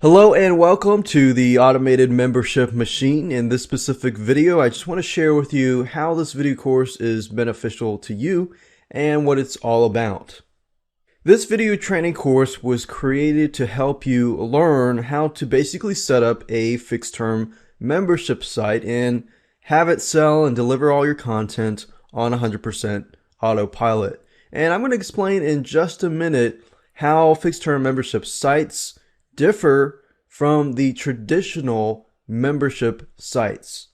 Hello and welcome to the automated membership machine. In this specific video, I just want to share with you how this video course is beneficial to you and what it's all about. This video training course was created to help you learn how to basically set up a fixed term membership site and have it sell and deliver all your content on 100% autopilot. And I'm going to explain in just a minute how fixed term membership sites differ from the traditional membership sites.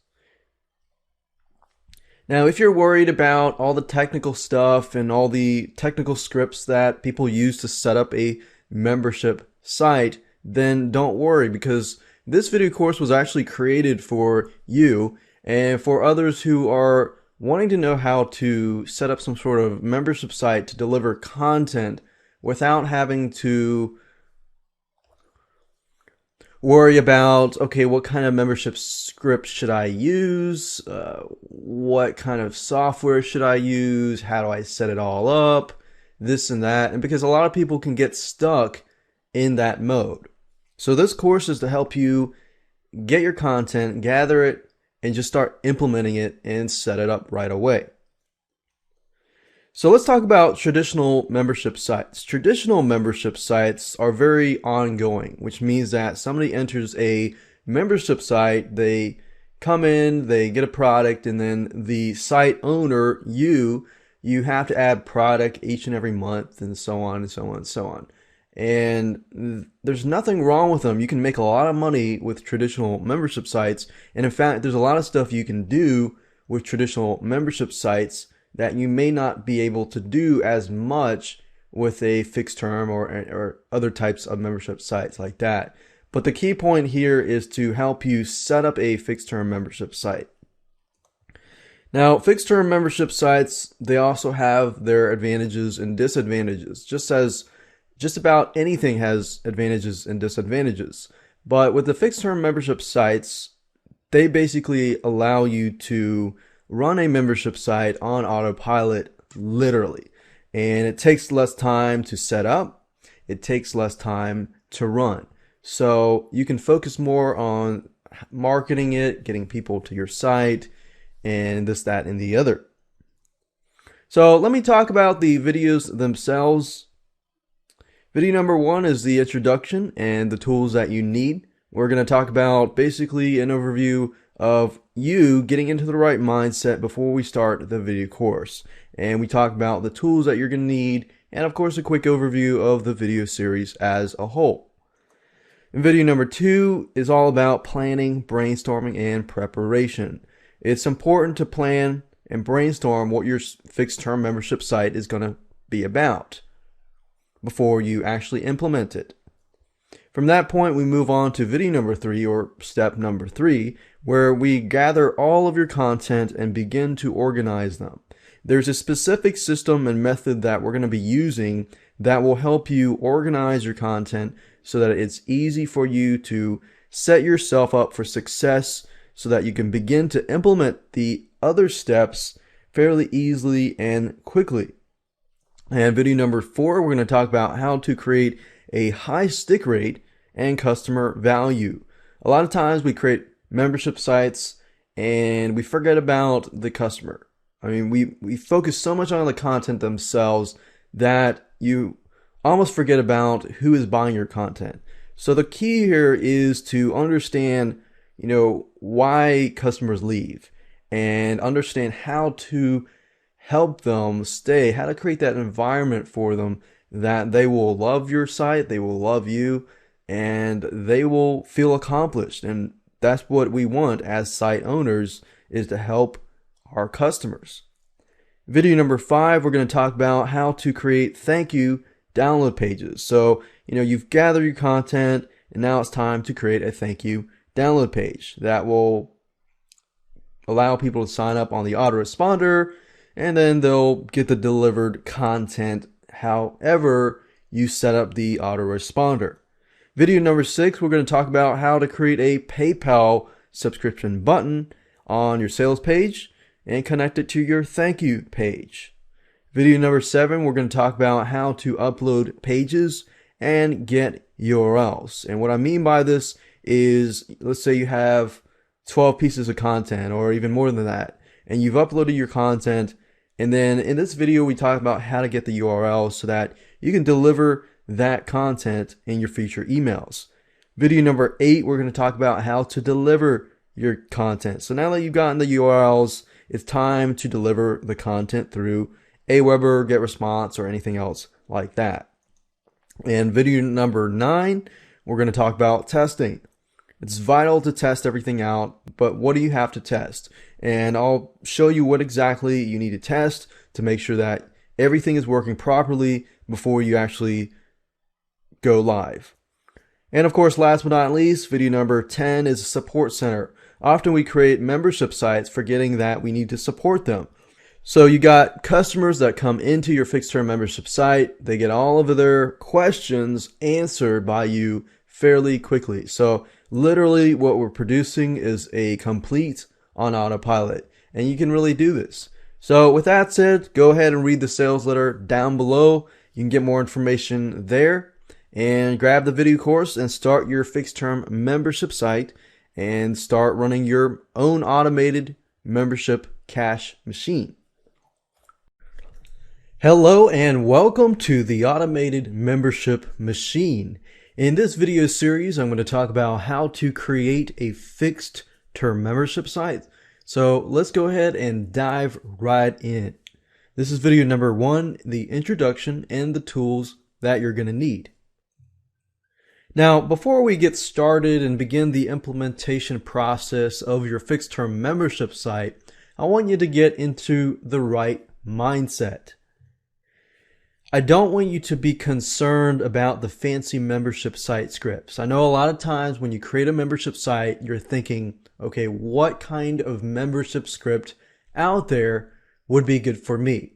Now, if you're worried about all the technical stuff and all the technical scripts that people use to set up a membership site, then don't worry, because this video course was actually created for you and for others who are wanting to know how to set up some sort of membership site to deliver content without having to worry about, okay, what kind of membership script should I use? What kind of software should I use? How do I set it all up? This and that. And because a lot of people can get stuck in that mode. So this course is to help you get your content, gather it, and just start implementing it and set it up right away. So let's talk about traditional membership sites. Traditional membership sites are very ongoing, which means that somebody enters a membership site, they come in, they get a product, and then the site owner, you have to add product each and every month, and so on and so on and so on. And there's nothing wrong with them. You can make a lot of money with traditional membership sites. And in fact, there's a lot of stuff you can do with traditional membership sites that you may not be able to do as much with a fixed term or other types of membership sites like that. But the key point here is to help you set up a fixed term membership site. Now, fixed term membership sites, they also have their advantages and disadvantages, just as just about anything has advantages and disadvantages. But with the fixed term membership sites, they basically allow you to run a membership site on autopilot, literally. And it takes less time to set up. It takes less time to run. So you can focus more on marketing it, getting people to your site, and this, that, and the other. So let me talk about the videos themselves. Video number 1 is the introduction and the tools that you need. We're going to talk about basically an overview of you getting into the right mindset before we start the video course. And we talk about the tools that you're going to need, and of course a quick overview of the video series as a whole. And video number 2 is all about planning, brainstorming, and preparation. It's important to plan and brainstorm what your fixed term membership site is going to be about before you actually implement it. From that point, we move on to video number 3, or step number 3, where we gather all of your content and begin to organize them. There's a specific system and method that we're going to be using that will help you organize your content so that it's easy for you to set yourself up for success so that you can begin to implement the other steps fairly easily and quickly. And video number 4, we're going to talk about how to create a high stick rate and customer value. A lot of times we create membership sites and we forget about the customer. I mean, we focus so much on the content themselves that you almost forget about who is buying your content. So the key here is to understand, why customers leave and understand how to help them stay, how to create that environment for them that they will love your site, they will love you, and they will feel accomplished. And that's what we want as site owners, is to help our customers. Video number 5, we're going to talk about how to create thank you download pages. So, you've gathered your content and now it's time to create a thank you download page that will allow people to sign up on the autoresponder, and then they'll get the delivered content however you set up the autoresponder. Video number 6, we're going to talk about how to create a PayPal subscription button on your sales page and connect it to your thank you page. Video number 7, we're going to talk about how to upload pages and get URLs. And what I mean by this is, let's say you have 12 pieces of content or even more than that, and you've uploaded your content. And then in this video, we talk about how to get the URLs so that you can deliver that content in your future emails. Video number 8, we're going to talk about how to deliver your content. So now that you've gotten the URLs, it's time to deliver the content through Aweber, GetResponse, or anything else like that. And video number 9, we're going to talk about testing. It's vital to test everything out, but what do you have to test? And I'll show you what exactly you need to test to make sure that everything is working properly before you actually go live. And of course, last but not least, video number 10 is a support center. Often we create membership sites forgetting that we need to support them. So you got customers that come into your fixed term membership site. They get all of their questions answered by you fairly quickly. So literally what we're producing is a complete on autopilot, and you can really do this. So with that said, go ahead and read the sales letter down below. You can get more information there, and grab the video course and start your fixed term membership site and start running your own automated membership cash machine. Hello and welcome to the automated membership machine. In this video series, I'm going to talk about how to create a fixed term membership site. So let's go ahead and dive right in. This is video number 1, the introduction and the tools that you're going to need. Now, before we get started and begin the implementation process of your fixed term membership site, I want you to get into the right mindset. I don't want you to be concerned about the fancy membership site scripts. I know a lot of times when you create a membership site, you're thinking, okay, what kind of membership script out there would be good for me?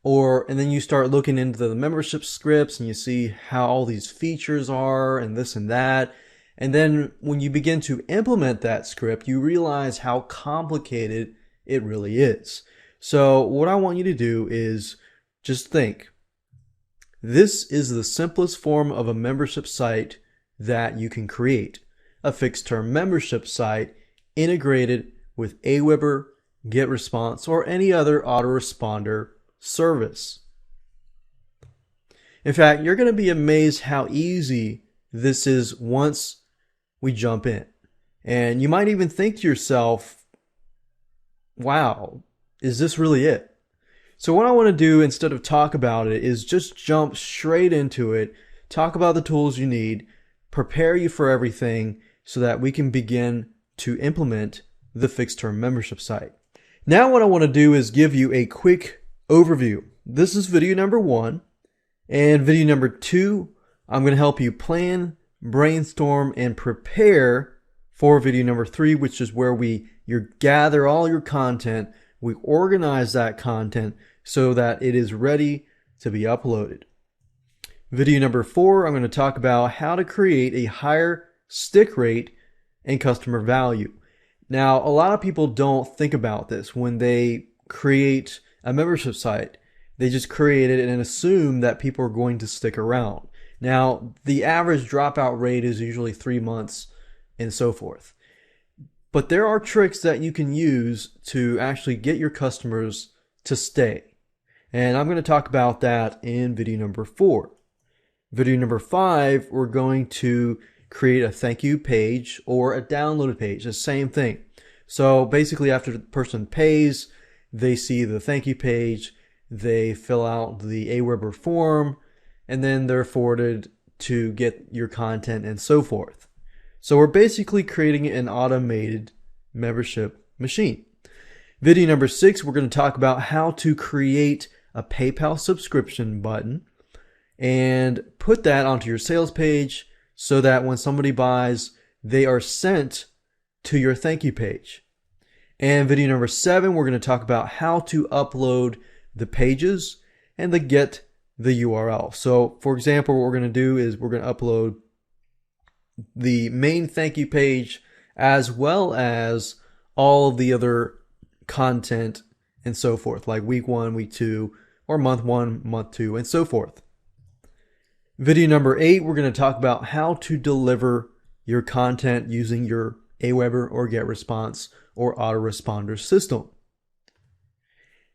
And then you start looking into the membership scripts and you see how all these features are and this and that. And then when you begin to implement that script, you realize how complicated it really is. So what I want you to do is just think, this is the simplest form of a membership site that you can create. A fixed term membership site integrated with Aweber, GetResponse, or any other autoresponder service. In fact, you're going to be amazed how easy this is once we jump in. And you might even think to yourself, wow, is this really it? So what I want to do instead of talk about it is just jump straight into it, talk about the tools you need, prepare you for everything so that we can begin to implement the fixed term membership site. Now what I want to do is give you a quick overview. This is video number 1, and video number 2, I'm going to help you plan, brainstorm, and prepare for video number 3, which is where you gather all your content, we organize that content so that it is ready to be uploaded. Video number 4, I'm going to talk about how to create a higher stick rate and customer value. Now, a lot of people don't think about this when they create a membership site. They just create it and assume that people are going to stick around. Now, the average dropout rate is usually 3 months and so forth. But there are tricks that you can use to actually get your customers to stay. And I'm going to talk about that in video number 4. Video number 5, we're going to create a thank you page or a downloaded page, the same thing. So basically after the person pays, they see the thank you page, they fill out the Aweber form, and then they're forwarded to get your content and so forth. So we're basically creating an automated membership machine. Video number 6, we're going to talk about how to create a PayPal subscription button and put that onto your sales page so that when somebody buys, they are sent to your thank you page. And video number 7, we're going to talk about how to upload the pages and get the URL. So for example, what we're going to do is we're going to upload the main thank you page as well as all of the other content and so forth, like week 1, week 2, or month 1, month 2, and so forth. Video number 8, we're going to talk about how to deliver your content using your Aweber or GetResponse or autoresponder system.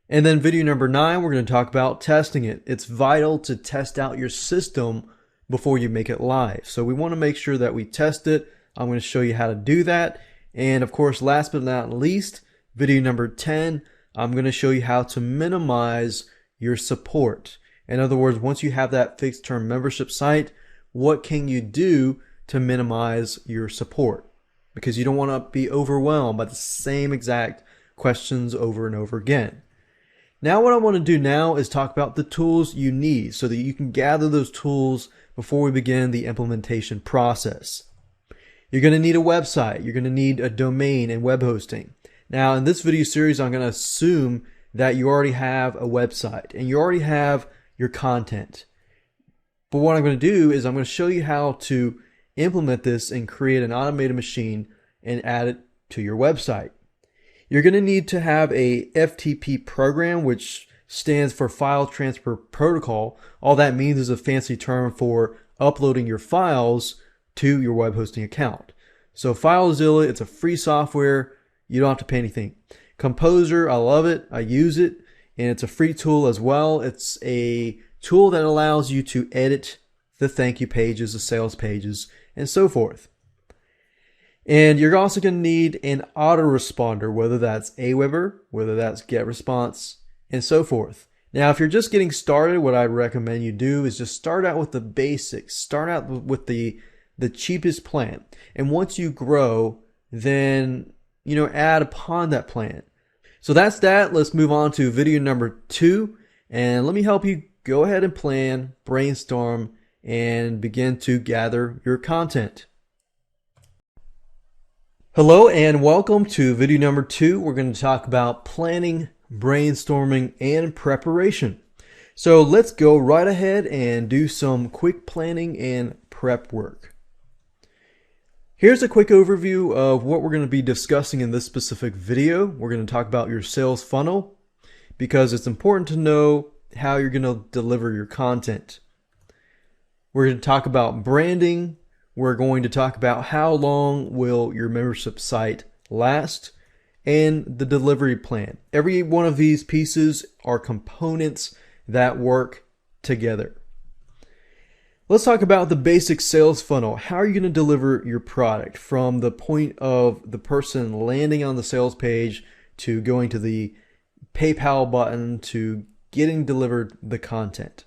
And then video number 9, we're going to talk about testing it. It's vital to test out your system before you make it live. So we want to make sure that we test it. I'm going to show you how to do that. And of course, last but not least, video number 10, I'm going to show you how to minimize your support. In other words, once you have that fixed term membership site, what can you do to minimize your support? Because you don't want to be overwhelmed by the same exact questions over and over again. Now what I want to do now is talk about the tools you need so that you can gather those tools before we begin the implementation process. You're going to need a website. You're going to need a domain and web hosting. Now in this video series, I'm going to assume that you already have a website and you already have your content. But what I'm going to do is I'm going to show you how to implement this and create an automated machine and add it to your website. You're going to need to have a FTP program, which stands for File Transfer Protocol. All that means is a fancy term for uploading your files to your web hosting account. So FileZilla, it's a free software. You don't have to pay anything. Composer, I love it. I use it, and it's a free tool as well. It's a tool that allows you to edit the thank you pages, the sales pages, and so forth. And you're also going to need an autoresponder, whether that's Aweber, whether that's GetResponse, and so forth. Now, if you're just getting started, what I recommend you do is just start out with the basics. Start out with the cheapest plan. And once you grow, then, add upon that plan. So that's that. Let's move on to video number 2. And let me help you go ahead and plan, brainstorm, and begin to gather your content. Hello and welcome to video number 2. We're going to talk about planning, brainstorming, and preparation. So let's go right ahead and do some quick planning and prep work. Here's a quick overview of what we're going to be discussing in this specific video. We're going to talk about your sales funnel because it's important to know how you're going to deliver your content. We're going to talk about branding. We're going to talk about how long will your membership site last and the delivery plan. Every one of these pieces are components that work together. Let's talk about the basic sales funnel. How are you going to deliver your product from the point of the person landing on the sales page to going to the PayPal button to getting delivered the content?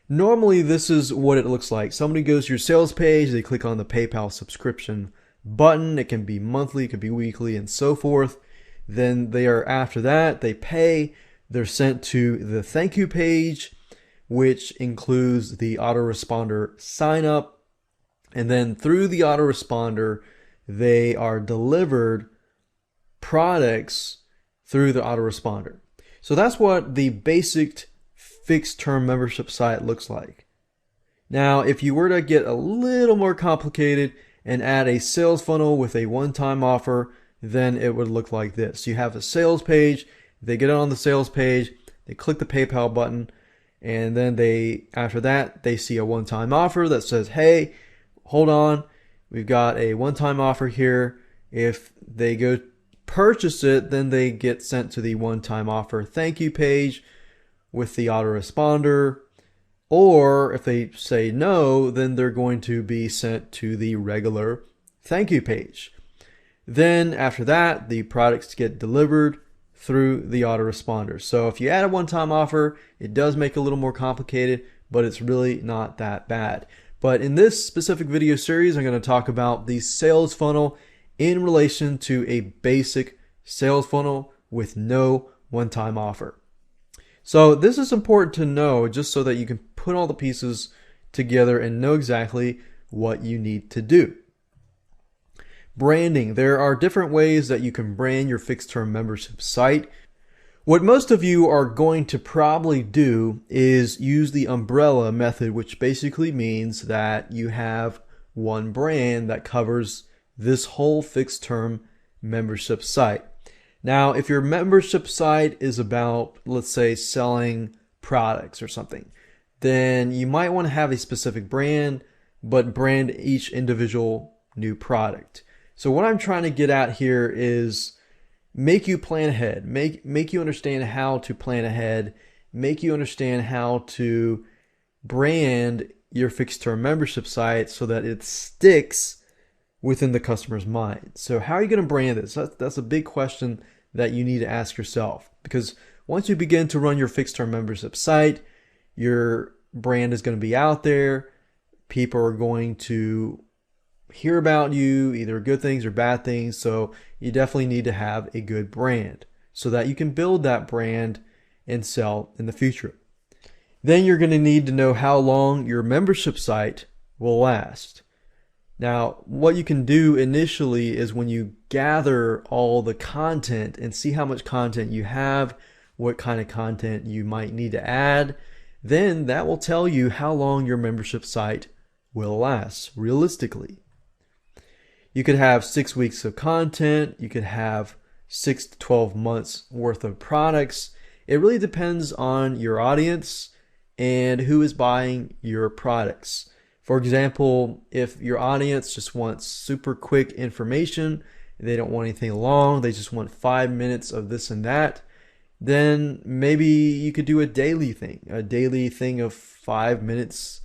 Normally, this is what it looks like. Somebody goes to your sales page, they click on the PayPal subscription button. It can be monthly, it could be weekly, and so forth. Then after that, they pay. They're sent to the thank you page, which includes the autoresponder sign up. And then through the autoresponder, they are delivered products through the autoresponder. So that's what the basic fixed term membership site looks like. Now, if you were to get a little more complicated and add a sales funnel with a one-time offer, then it would look like this. You have a sales page, they get on the sales page, they click the PayPal button, and then after that, they see a one-time offer that says, hey, hold on, we've got a one-time offer here. If they go purchase it, then they get sent to the one-time offer thank you page with the autoresponder, or if they say no, then they're going to be sent to the regular thank you page. Then after that, the products get delivered through the autoresponder. So if you add a one-time offer, it does make it a little more complicated, but it's really not that bad. But in this specific video series, I'm going to talk about the sales funnel in relation to a basic sales funnel with no one-time offer. So this is important to know just so that you can put all the pieces together and know exactly what you need to do. Branding. There are different ways that you can brand your fixed term membership site. What most of you are going to probably do is use the umbrella method, which basically means that you have one brand that covers this whole fixed term membership site. Now, if your membership site is about, let's say, selling products or something, then you might want to have a specific brand, but brand each individual new product. So what I'm trying to get at here is make you plan ahead, make you understand how to plan ahead, make you understand how to brand your fixed term membership site so that it sticks within the customer's mind. So how are you going to brand this? That's a big question that you need to ask yourself, because once you begin to run your fixed term membership site, your brand is going to be out there. People are going to hear about you, either good things or bad things. So you definitely need to have a good brand so that you can build that brand and sell in the future. Then you're going to need to know how long your membership site will last. Now, what you can do initially is when you gather all the content and see how much content you have, what kind of content you might need to add, then that will tell you how long your membership site will last realistically. You could have 6 weeks of content. You could have 6 to 12 months worth of products. It really depends on your audience and who is buying your products. For example, if your audience just wants super quick information, they don't want anything long, they just want 5 minutes of this and that, then maybe you could do a daily thing of 5 minutes,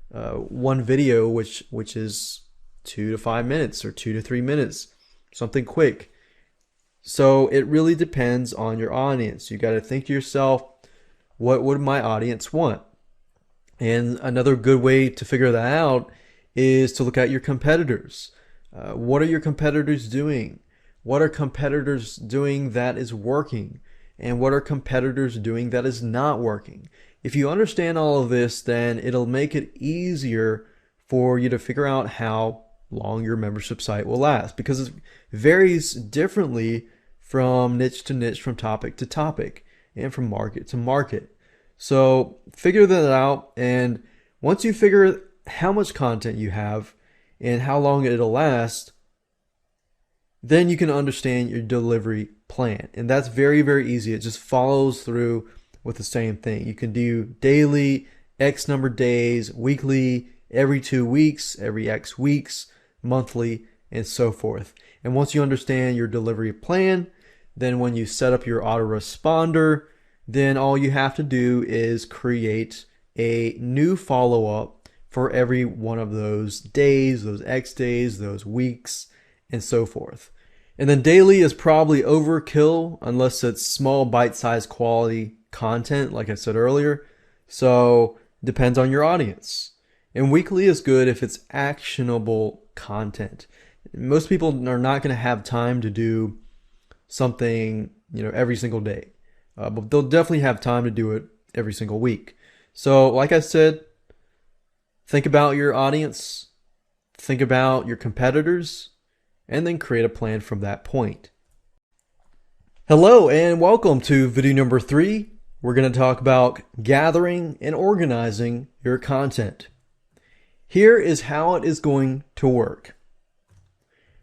one video which is 2 to 5 minutes or 2 to 3 minutes, something quick. So it really depends on your audience. You got to think to yourself, what would my audience want? And another good way to figure that out is to look at your competitors. What are your competitors doing? What are competitors doing that is working? And what are competitors doing that is not working? If you understand all of this, then it'll make it easier for you to figure out how long your membership site will last, because it varies differently from niche to niche, from topic to topic, and from market to market. So figure that out, and once you figure how much content you have and how long it'll last, then you can understand your delivery plan. And that's very, very easy. It just follows through with the same thing. You can do daily, X number of days, weekly, every 2 weeks, every X weeks, monthly, and so forth. And once you understand your delivery plan, then when you set up your autoresponder, then all you have to do is create a new follow-up for every one of those days, those X days, those weeks, and so forth. And then daily is probably overkill unless it's small bite-sized quality content, like I said earlier. So depends on your audience. And weekly is good if it's actionable content. Most people are not going to have time to do something, every single day. But they'll definitely have time to do it every single week. So like I said, think about your audience, think about your competitors, and then create a plan from that point. Hello and welcome to video number 3. We're going to talk about gathering and organizing your content. Here is how it is going to work.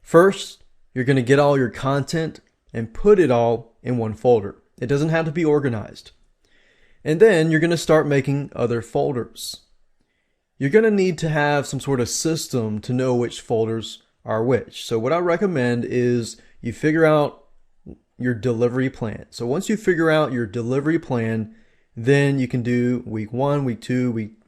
First, you're going to get all your content and put it all in one folder. It doesn't have to be organized. And then you're going to start making other folders. You're going to need to have some sort of system to know which folders are which. So what I recommend is you figure out your delivery plan. So once you figure out your delivery plan, then you can do week 1, week 2, week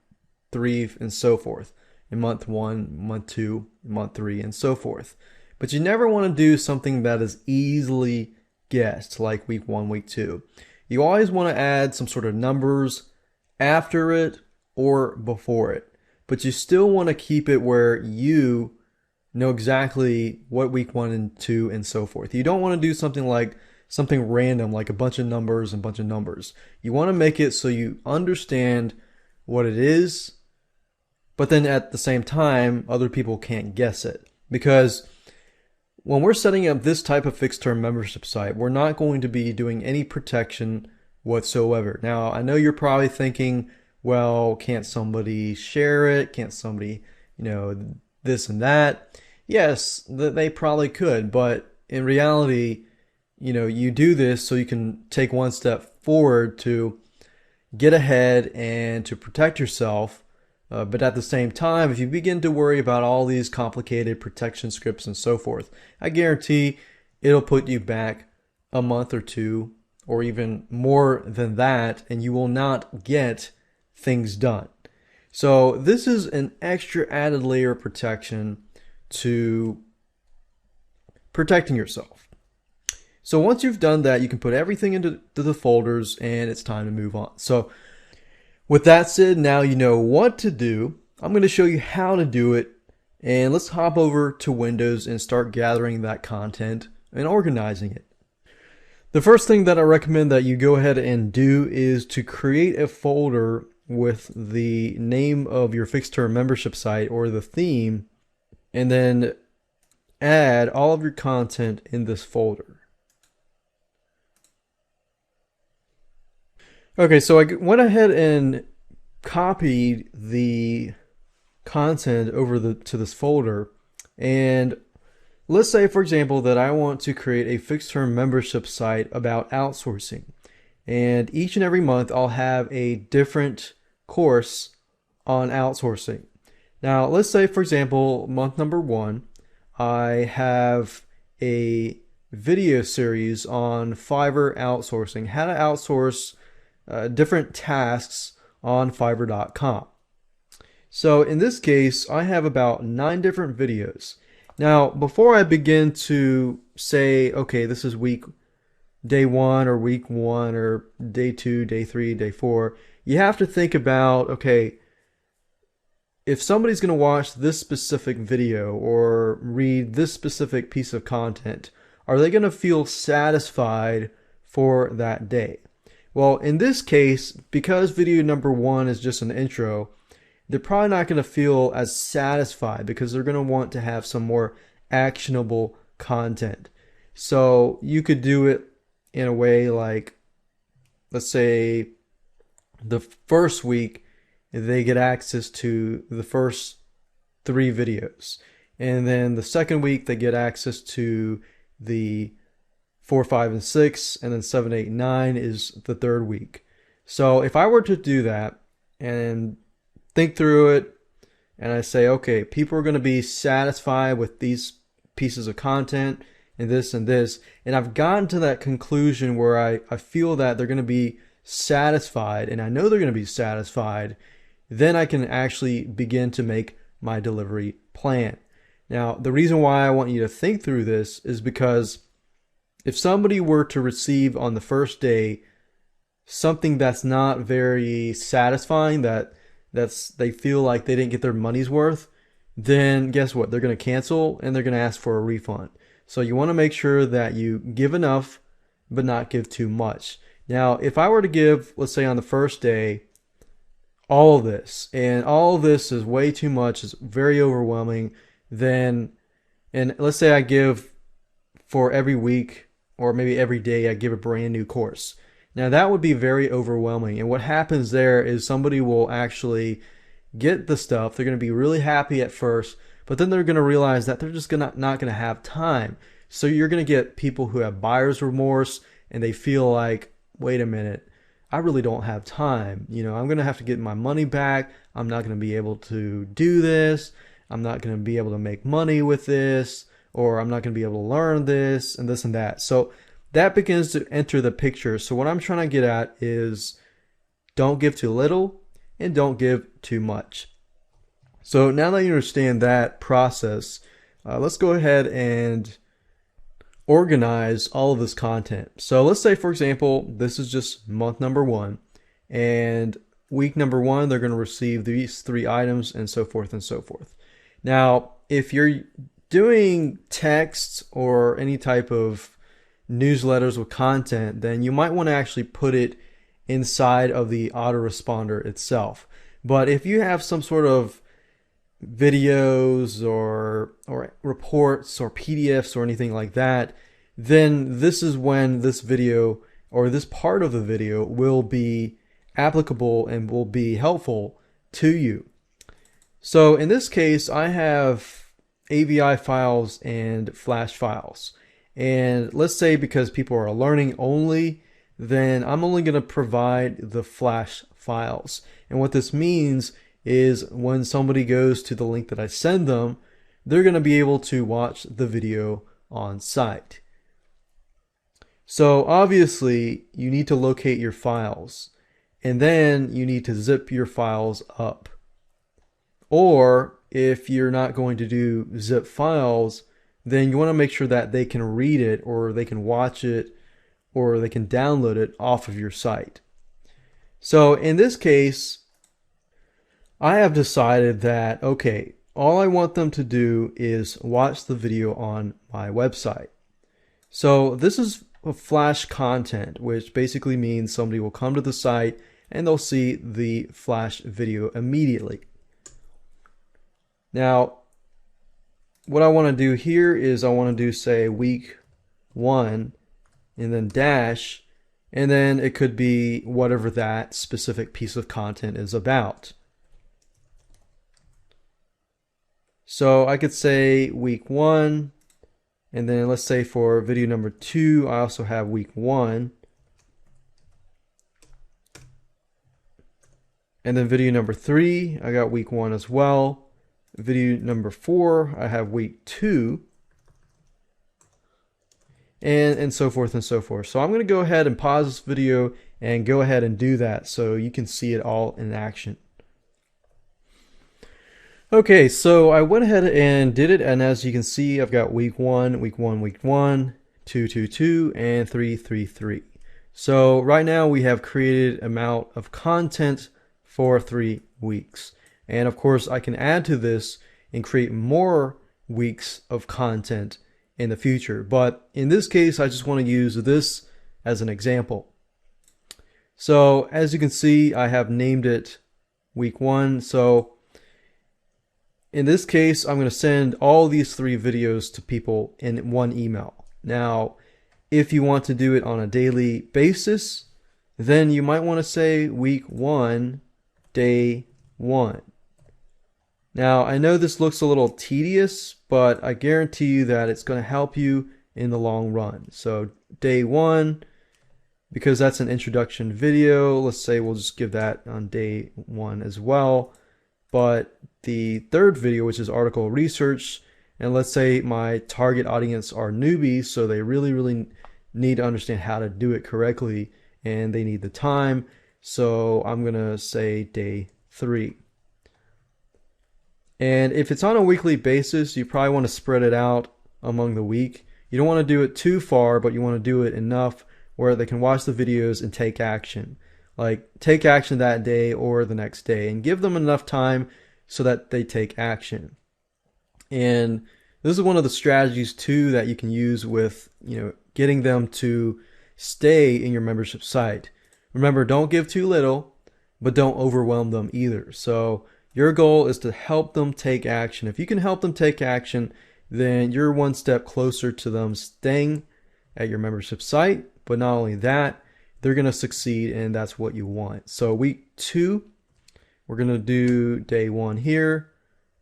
3, and so forth. In month 1, month 2, month 3, and so forth. But you never want to do something that is easily guessed, like week 1, week 2. You always want to add some sort of numbers after it or before it. But you still want to keep it where you know exactly what week 1 and 2 and so forth. You don't want to do something random, like a bunch of numbers and bunch of numbers. You want to make it so you understand what it is, but then at the same time, other people can't guess it. Because when we're setting up this type of fixed term membership site, we're not going to be doing any protection whatsoever. Now, I know you're probably thinking, well, can't somebody share it? Can't somebody, this and that? Yes, they probably could, but in reality, you do this so you can take one step forward to, get ahead and to protect yourself. But at the same time, if you begin to worry about all these complicated protection scripts and so forth, I guarantee it'll put you back a month or two, or even more than that, and you will not get things done. So this is an extra added layer of protection to protecting yourself. So once you've done that, you can put everything into the folders and it's time to move on. So with that said, now you know what to do. I'm going to show you how to do it, and let's hop over to Windows and start gathering that content and organizing it. The first thing that I recommend that you go ahead and do is to create a folder with the name of your fixed term membership site or the theme, and then add all of your content in this folder. Okay, so I went ahead and copied the content over to this folder, and let's say, for example, that I want to create a fixed term membership site about outsourcing, and each and every month I'll have a different course on outsourcing. Now, let's say, for example, month number 1, I have a video series on Fiverr outsourcing, how to outsource different tasks on Fiverr.com. So in this case, I have about 9 different videos. Now, before I begin to say, okay, this is day 1 or week 1 or day 2, day 3, day 4, you have to think about, okay, if somebody's going to watch this specific video or read this specific piece of content, are they going to feel satisfied for that day? Well, in this case, because video number 1 is just an intro, they're probably not going to feel as satisfied because they're going to want to have some more actionable content. So you could do it in a way like, let's say the first week they get access to the first 3 videos, and then the second week they get access to the 4, 5, and 6, and then 7, 8, 9 is the third week. So if I were to do that and think through it, and I say, okay, people are going to be satisfied with these pieces of content and this, and I've gotten to that conclusion where I feel that they're going to be satisfied, and I know they're going to be satisfied, then I can actually begin to make my delivery plan. Now, the reason why I want you to think through this is because if somebody were to receive on the first day something that's not very satisfying, they feel like they didn't get their money's worth, then guess what? They're going to cancel and they're going to ask for a refund. So you want to make sure that you give enough but not give too much. Now, if I were to give, let's say on the first day, all of this, and all of this is way too much, it's very overwhelming, then, and let's say I give for every week or maybe every day I give a brand new course. Now that would be very overwhelming, and what happens there is somebody will actually get the stuff, they're going to be really happy at first, but then they're going to realize that they're just not going to have time. So you're going to get people who have buyer's remorse, and they feel like, wait a minute, I really don't have time. I'm going to have to get my money back. I'm not going to be able to do this. I'm not going to be able to make money with this, or I'm not going to be able to learn this and this and that. So that begins to enter the picture. So what I'm trying to get at is don't give too little and don't give too much. So now that you understand that process, let's go ahead and organize all of this content. So let's say, for example, this is just month number 1, and week number 1, they're going to receive these 3 items and so forth and so forth. Now, if you're doing text or any type of newsletters with content, then you might want to actually put it inside of the autoresponder itself. But if you have some sort of videos or reports or PDFs or anything like that, then this is when this video or this part of the video will be applicable and will be helpful to you. So in this case, I have AVI files and Flash files. And let's say because people are learning only, then I'm only going to provide the Flash files. And what this means is when somebody goes to the link that I send them, they're going to be able to watch the video on site. So obviously you need to locate your files, and then you need to zip your files up. Or if you're not going to do zip files, then you want to make sure that they can read it, or they can watch it, or they can download it off of your site. So in this case, I have decided that, okay, all I want them to do is watch the video on my website. So this is a Flash content, which basically means somebody will come to the site and they'll see the Flash video immediately. Now, what I want to do here is I want to do, say, week 1 and then dash, and then it could be whatever that specific piece of content is about. So I could say week 1, and then let's say for video number 2, I also have week 1. And then video number 3, I got week 1 as well. Video number 4, I have week 2. And so forth and so forth. So I'm going to go ahead and pause this video and go ahead and do that so you can see it all in action. Okay, so I went ahead and did it, and as you can see, I've got week 1, week 1, week 1, 2, 2, 2, and 3, 3, 3. So right now we have created amount of content for 3 weeks. And of course, I can add to this and create more weeks of content in the future. But in this case, I just want to use this as an example. So as you can see, I have named it week 1. So in this case, I'm going to send all these 3 videos to people in one email. Now, if you want to do it on a daily basis, then you might want to say week 1, day 1. Now, I know this looks a little tedious, but I guarantee you that it's going to help you in the long run. So day 1, because that's an introduction video, let's say we'll just give that on day 1 as well. But the third video, which is article research, and let's say my target audience are newbies, so they really need to understand how to do it correctly, and they need the time. So I'm going to say day 3. And if it's on a weekly basis, you probably want to spread it out among the week. You don't want to do it too far, but you want to do it enough where they can watch the videos and take action. Like take action that day or the next day, and give them enough time so that they take action. And this is one of the strategies too that you can use with, getting them to stay in your membership site. Remember, don't give too little, but don't overwhelm them either. So your goal is to help them take action. If you can help them take action, then you're one step closer to them staying at your membership site. But not only that, they're going to succeed, and that's what you want. So week 2, we're going to do day 1 here.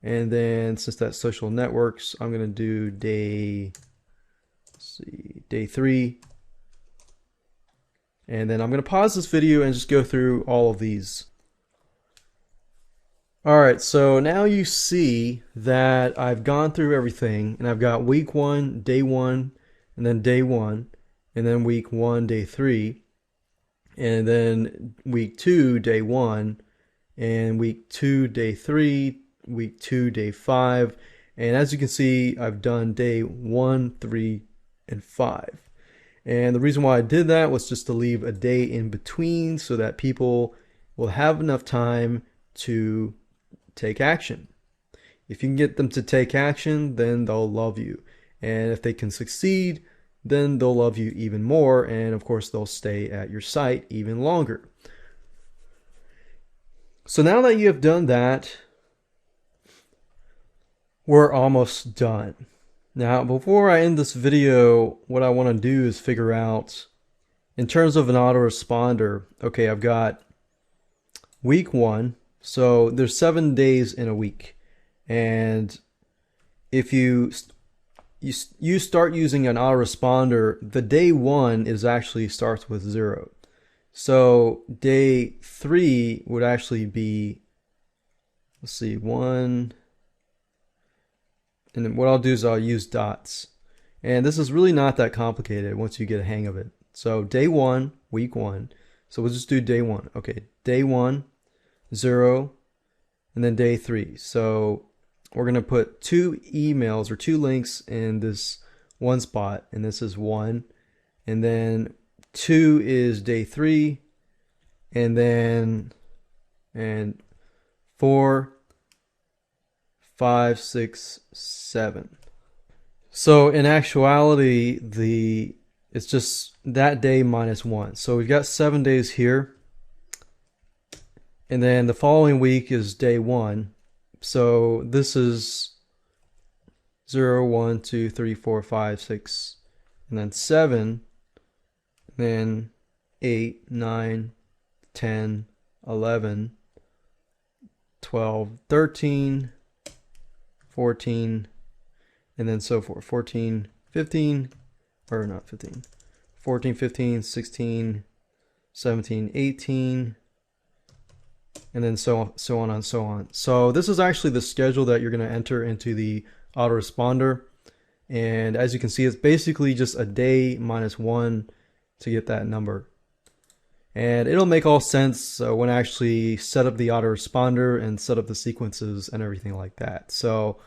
And then since that's social networks, I'm going to do day 3. And then I'm going to pause this video and just go through all of these. Alright, so now you see that I've gone through everything, and I've got week 1, day 1, and then day 1, and then week 1, day 3, and then week 2, day 1, and week 2, day 3, week 2, day 5, and as you can see, I've done day 1, 3, and 5. And the reason why I did that was just to leave a day in between so that people will have enough time to take action. If you can get them to take action, then they'll love you. And if they can succeed, then they'll love you even more. And of course, they'll stay at your site even longer. So now that you have done that, we're almost done. Now, before I end this video, what I want to do is figure out, in terms of an autoresponder, okay, I've got week 1. So there's 7 days in a week, and if you you start using an autoresponder, the day one is actually starts with 0. So day 3 would actually be, let's see, 1, and then what I'll do is I'll use dots. And this is really not that complicated once you get a hang of it. So day 1, week 1. So we'll just do day 1. Okay, day 1, 0, and then day 3. So we're going to put 2 emails or 2 links in this one spot, and this is 1. And then 2 is day 3, and then 4, 5, 6, 7. So in actuality, it's just that day minus 1. So we've got 7 days here. And then the following week is day 1. So this is 0, 1, 2, 3, 4, 5, 6, and then 7. And then 8, 9, 10, 11, 12, 13, 14, and then so forth. 14, 15, or not 15, 14, 15, 16, 17, 18, and then so on and so on. So this is actually the schedule that you're going to enter into the autoresponder. And as you can see, it's basically just a day minus 1 to get that number. And it'll make all sense when I actually set up the autoresponder and set up the sequences and everything like that. So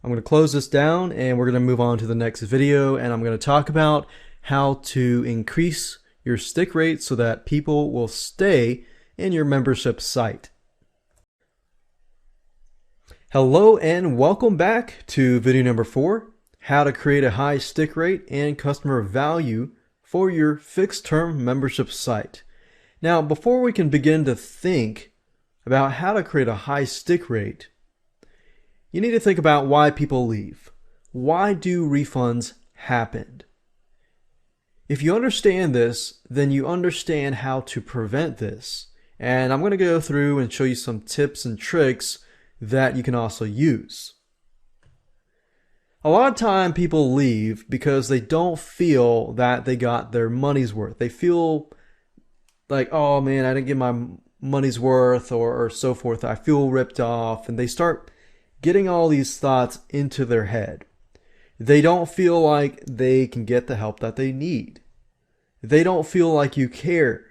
I'm going to close this down and we're going to move on to the next video, and I'm going to talk about how to increase your stick rate so that people will stay in your membership site. Hello and welcome back to video number 4, how to create a high stick rate and customer value for your fixed term membership site. Now, before we can begin to think about how to create a high stick rate, you need to think about why people leave. Why do refunds happen? If you understand this, then you understand how to prevent this. And I'm going to go through and show you some tips and tricks that you can also use. A lot of time people leave because they don't feel that they got their money's worth. They feel like, oh man, I didn't get my money's worth, or so forth. I feel ripped off, and they start getting all these thoughts into their head. They don't feel like they can get the help that they need. They don't feel like you care.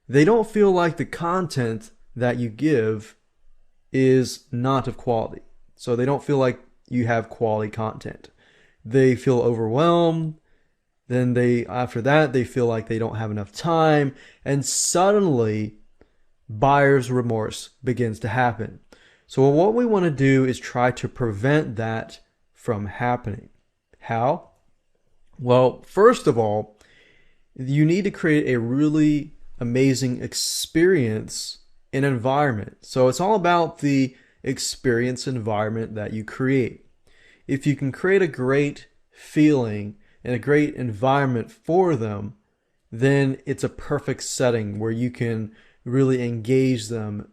They don't feel like the content that you give is not of quality. So they don't feel like you have quality content. They feel overwhelmed. Then after that, they feel like they don't have enough time. And suddenly, buyer's remorse begins to happen. So what we want to do is try to prevent that from happening. How? Well, first of all, you need to create a really amazing experience and environment. So it's all about the experience environment that you create. If you can create a great feeling and a great environment for them, then it's a perfect setting where you can really engage them,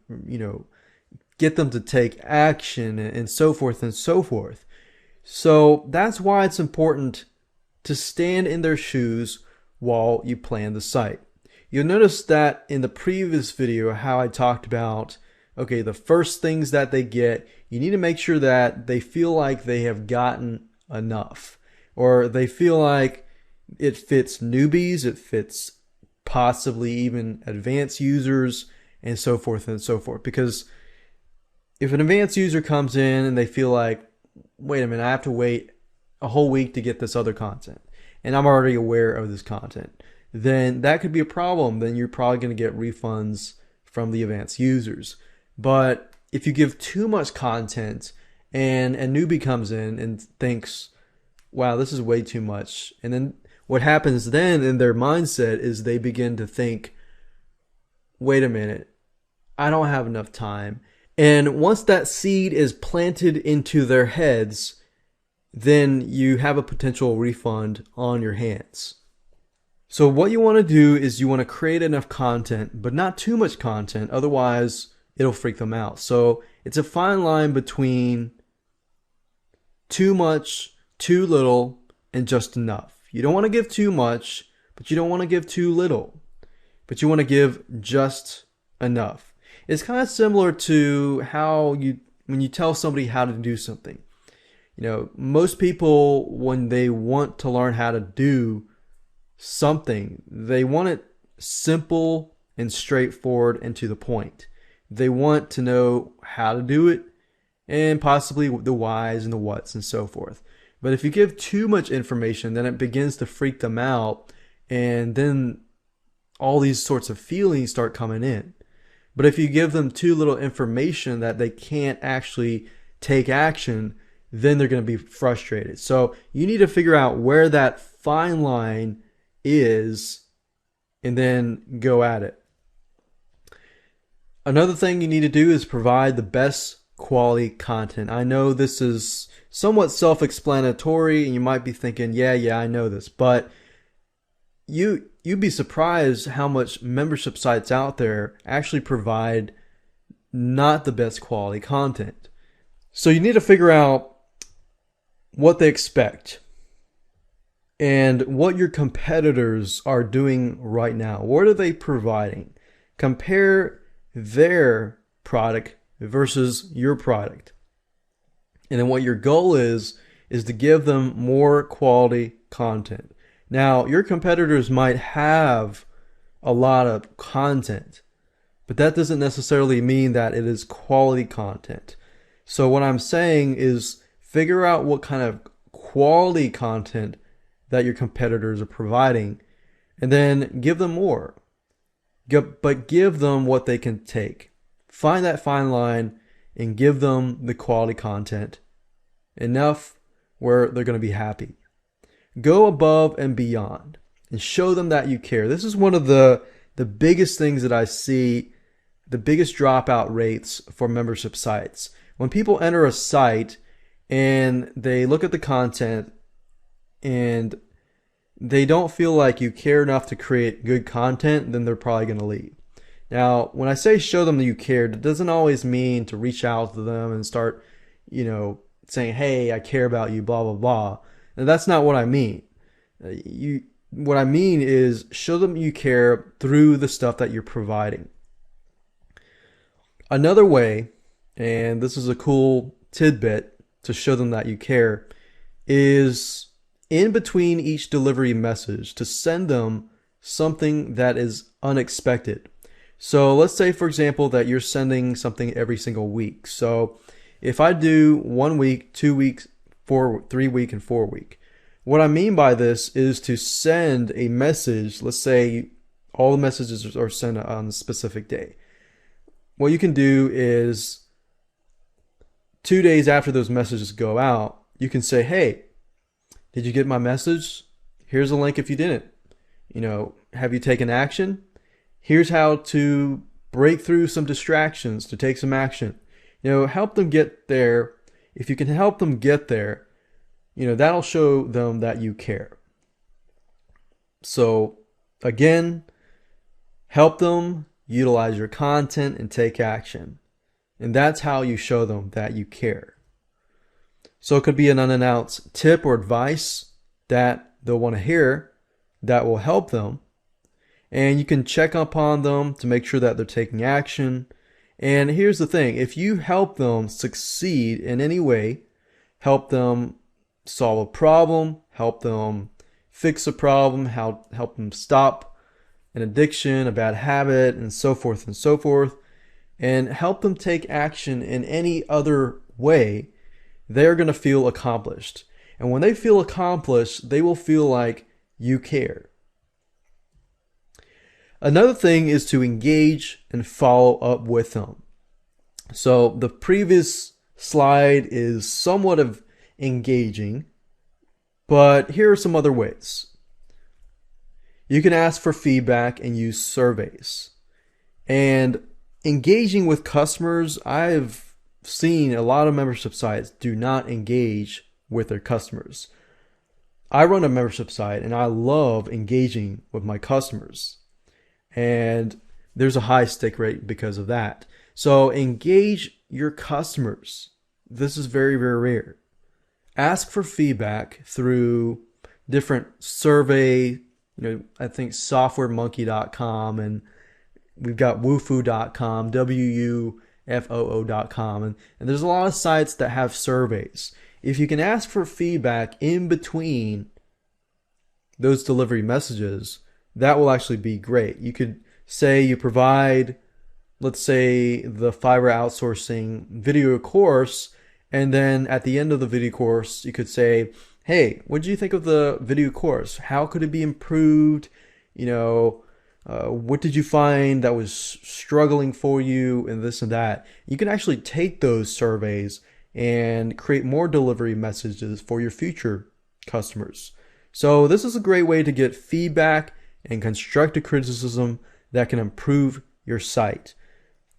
get them to take action and so forth and so forth. So that's why it's important to stand in their shoes while you plan the site. You'll notice that in the previous video how I talked about, okay, the first things that they get, you need to make sure that they feel like they have gotten enough, or they feel like it fits newbies, it fits possibly even advanced users, and so forth and so forth. Because if an advanced user comes in and they feel like, wait a minute, I have to wait a whole week to get this other content, and I'm already aware of this content, then that could be a problem. Then you're probably going to get refunds from the advanced users. But if you give too much content and a newbie comes in and thinks, wow, this is way too much, and then what happens then in their mindset is they begin to think, wait a minute, I don't have enough time. And once that seed is planted into their heads, then you have a potential refund on your hands. So what you want to do is you want to create enough content, but not too much content, otherwise it'll freak them out. So it's a fine line between too much too little and just enough. You don't want to give too much, but you don't want to give too little. But you want to give just enough. It's kind of similar to how when you tell somebody how to do something. Most people, when they want to learn how to do something, they want it simple and straightforward and to the point. They want to know how to do it and possibly the whys and the whats and so forth. But if you give too much information, then it begins to freak them out, and then all these sorts of feelings start coming in. But if you give them too little information that they can't actually take action, then they're going to be frustrated. So you need to figure out where that fine line is and then go at it. Another thing you need to do is provide the best quality content. I know this is somewhat self-explanatory and you might be thinking, yeah, I know this, but you'd be surprised how much membership sites out there actually provide not the best quality content. So you need to figure out what they expect and what your competitors are doing right now. What are they providing? Compare their product versus your product. And then what your goal is to give them more quality content. Now, your competitors might have a lot of content, but that doesn't necessarily mean that it is quality content. So what I'm saying is figure out what kind of quality content that your competitors are providing and then give them more. But give them what they can take. Find that fine line and give them the quality content enough where they're going to be happy. Go above and beyond and show them that you care. This is one of the biggest things that I see, the biggest dropout rates for membership sites. When people enter a site and they look at the content and they don't feel like you care enough to create good content, then they're probably going to leave. Now, when I say show them that you cared, it doesn't always mean to reach out to them and start, saying, hey, I care about you, blah, blah, blah. And that's not what I mean. What I mean is show them you care through the stuff that you're providing. Another way, and this is a cool tidbit to show them that you care, is in between each delivery message to send them something that is unexpected. So let's say, for example, that you're sending something every single week. So if I do 1 week, 2 weeks, 3 week, and 4 week, what I mean by this is to send a message. Let's say all the messages are sent on a specific day. What you can do is 2 days after those messages go out, you can say, hey, did you get my message? Here's a link if you didn't. Have you taken action? Here's how to break through some distractions to take some action. Help them get there. If you can help them get there, that'll show them that you care. So again, help them utilize your content and take action. And that's how you show them that you care. So it could be an unannounced tip or advice that they'll want to hear that will help them. And you can check upon them to make sure that they're taking action. And here's the thing, if you help them succeed in any way, help them solve a problem, help them fix a problem, help them stop an addiction, a bad habit, and so forth, and help them take action in any other way, they're going to feel accomplished. And when they feel accomplished, they will feel like you care. Another thing is to engage and follow up with them. So the previous slide is somewhat of engaging, but here are some other ways. You can ask for feedback and use surveys. And engaging with customers, I've seen a lot of membership sites do not engage with their customers. I run a membership site and I love engaging with my customers. And there's a high stick rate because of that. So engage your customers. This is very, very rare. ask for feedback through different survey, I think softwaremonkey.com, and we've got wufoo.com, wufoo.com, and there's a lot of sites that have surveys. If you can ask for feedback in between those delivery messages, that will actually be great. You could say you provide, let's say, the Fiverr outsourcing video course, and then at the end of the video course, you could say, hey, what did you think of the video course? How could it be improved? What did you find that was struggling for you, and this and that? You can actually take those surveys and create more delivery messages for your future customers. So this is a great way to get feedback and constructive criticism that can improve your site.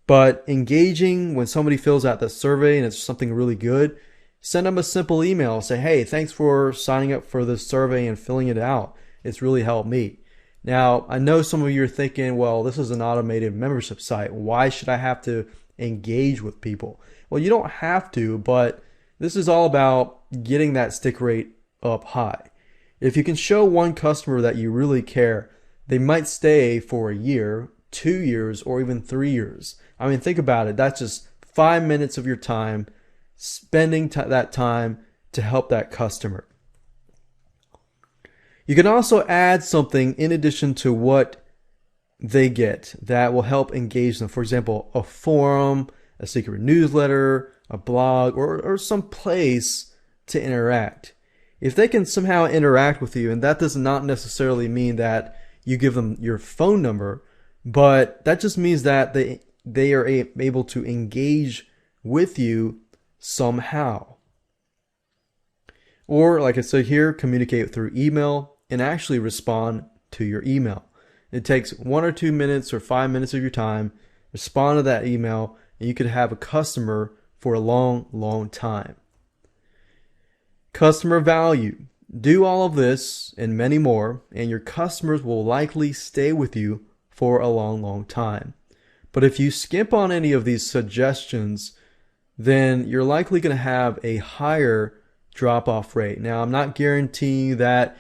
But engaging when somebody fills out the survey and it's something really good, send them a simple email. Say, hey, thanks for signing up for this survey and filling it out. It's really helped me. Now, I know some of you are thinking, well, this is an automated membership site. Why should I have to engage with people? Well, you don't have to, but this is all about getting that stick rate up high. If you can show one customer that you really care, they might stay for a year, 2 years, or even 3 years. I mean, think about it. That's just 5 minutes of your time, spending that time to help that customer. You can also add something in addition to what they get that will help engage them. For example, a forum, a secret newsletter, a blog, or some place to interact. If they can somehow interact with you, and that does not necessarily mean that you give them your phone number, but that just means that they are able to engage with you somehow. Or, like I said here, communicate through email and actually respond to your email. It takes 1 or 2 minutes or 5 minutes of your time, respond to that email, and you could have a customer for a long, long time. Customer value. Do all of this and many more, and your customers will likely stay with you for a long, long time. But if you skip on any of these suggestions, then you're likely going to have a higher drop-off rate. Now, I'm not guaranteeing that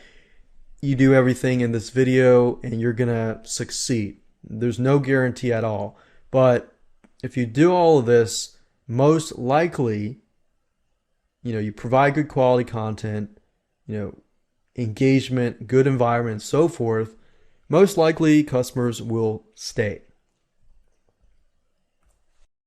you do everything in this video and you're going to succeed. There's no guarantee at all. But if you do all of this, most likely, you provide good quality content, engagement, good environment, and so forth, most likely customers will stay.